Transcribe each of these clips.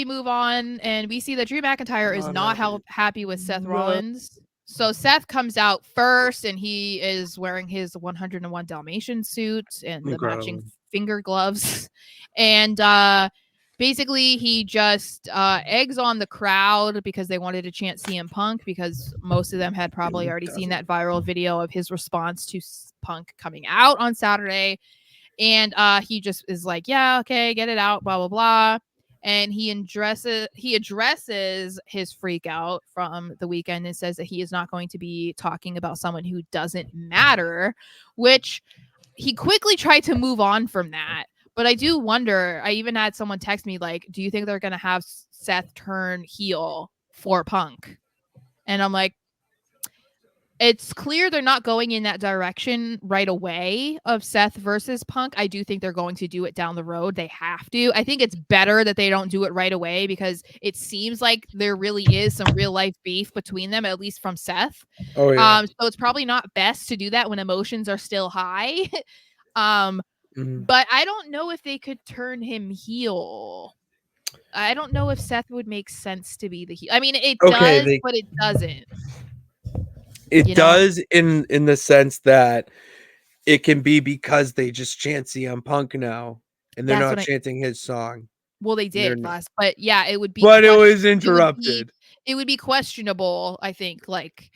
move on, and we see that Drew McIntyre is not happy with Seth No. Rollins. So Seth comes out first, and he is wearing his 101 Dalmatian suit and the matching finger gloves. And basically, he just eggs on the crowd because they wanted to chant CM Punk, because most of them had probably already seen that viral video of his response to Punk coming out on Saturday. And he just is like, yeah, okay, get it out, blah, blah, blah. And he addresses his freak out from the weekend and says that he is not going to be talking about someone who doesn't matter, which he quickly tried to move on from that. But I do wonder, I even had someone text me like, do you think they're going to have Seth turn heel for Punk? And I'm like, it's clear they're not going in that direction right away of Seth versus Punk. I do think they're going to do it down the road. They have to. I think it's better that they don't do it right away, because it seems like there really is some real life beef between them, at least from Seth. Oh, yeah. So it's probably not best to do that when emotions are still high. Mm-hmm. But I don't know if they could turn him heel. I don't know if Seth would make sense to be the heel. I mean, it does, but it doesn't. It does in the sense that it can be because they just chant CM Punk now, and they're not chanting his song. Well, they did last, but yeah, it would be. But it was interrupted. It would be questionable, I think. Like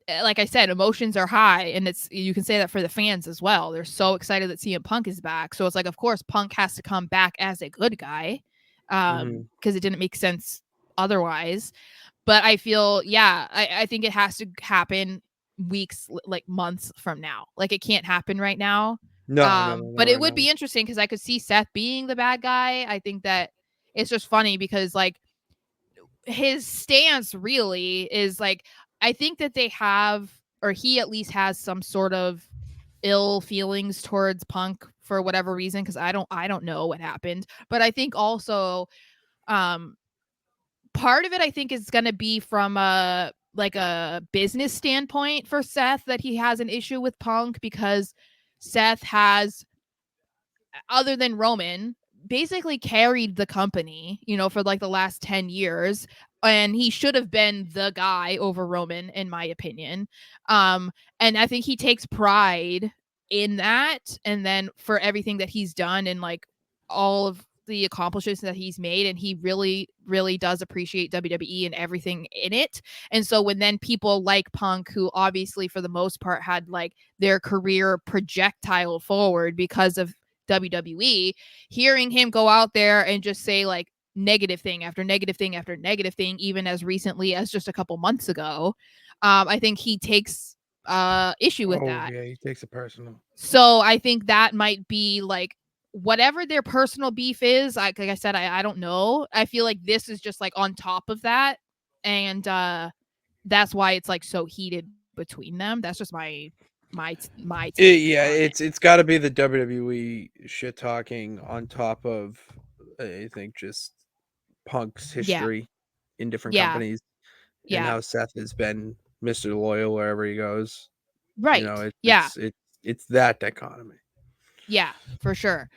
I said, emotions are high, and you can say that for the fans as well. They're so excited that CM Punk is back, so it's like, of course, Punk has to come back as a good guy, because it didn't make sense otherwise. But I feel, I think it has to happen weeks, like months from now. Like, it can't happen right now. No, but it would be interesting, because I could see Seth being the bad guy. I think that it's just funny because, like, his stance really is like, I think that they have, or he at least has some sort of ill feelings towards Punk for whatever reason, because I don't know what happened. But I think also part of it, I think, is going to be from a business standpoint for Seth, that he has an issue with Punk, because Seth has, other than Roman, basically carried the company, for like the last 10 years. And he should have been the guy over Roman, in my opinion. And I think he takes pride in that. And then for everything that he's done, and like all of the accomplishments that he's made, and he really, really does appreciate WWE and everything in it. And so when then people like Punk, who obviously for the most part had like their career projectile forward because of WWE, hearing him go out there and just say like negative thing after negative thing after negative thing, even as recently as just a couple months ago, I think he takes issue with that. Yeah, he takes it personal. So I think that might be like, whatever their personal beef is, like I said, I don't know. I feel like this is just like on top of that, and that's why it's like so heated between them. That's just my take. It's got to be the WWE shit talking on top of, I think, just Punk's history in different companies, and how Seth has been Mr. Loyal wherever he goes. Right. It's that dichotomy. Yeah, for sure.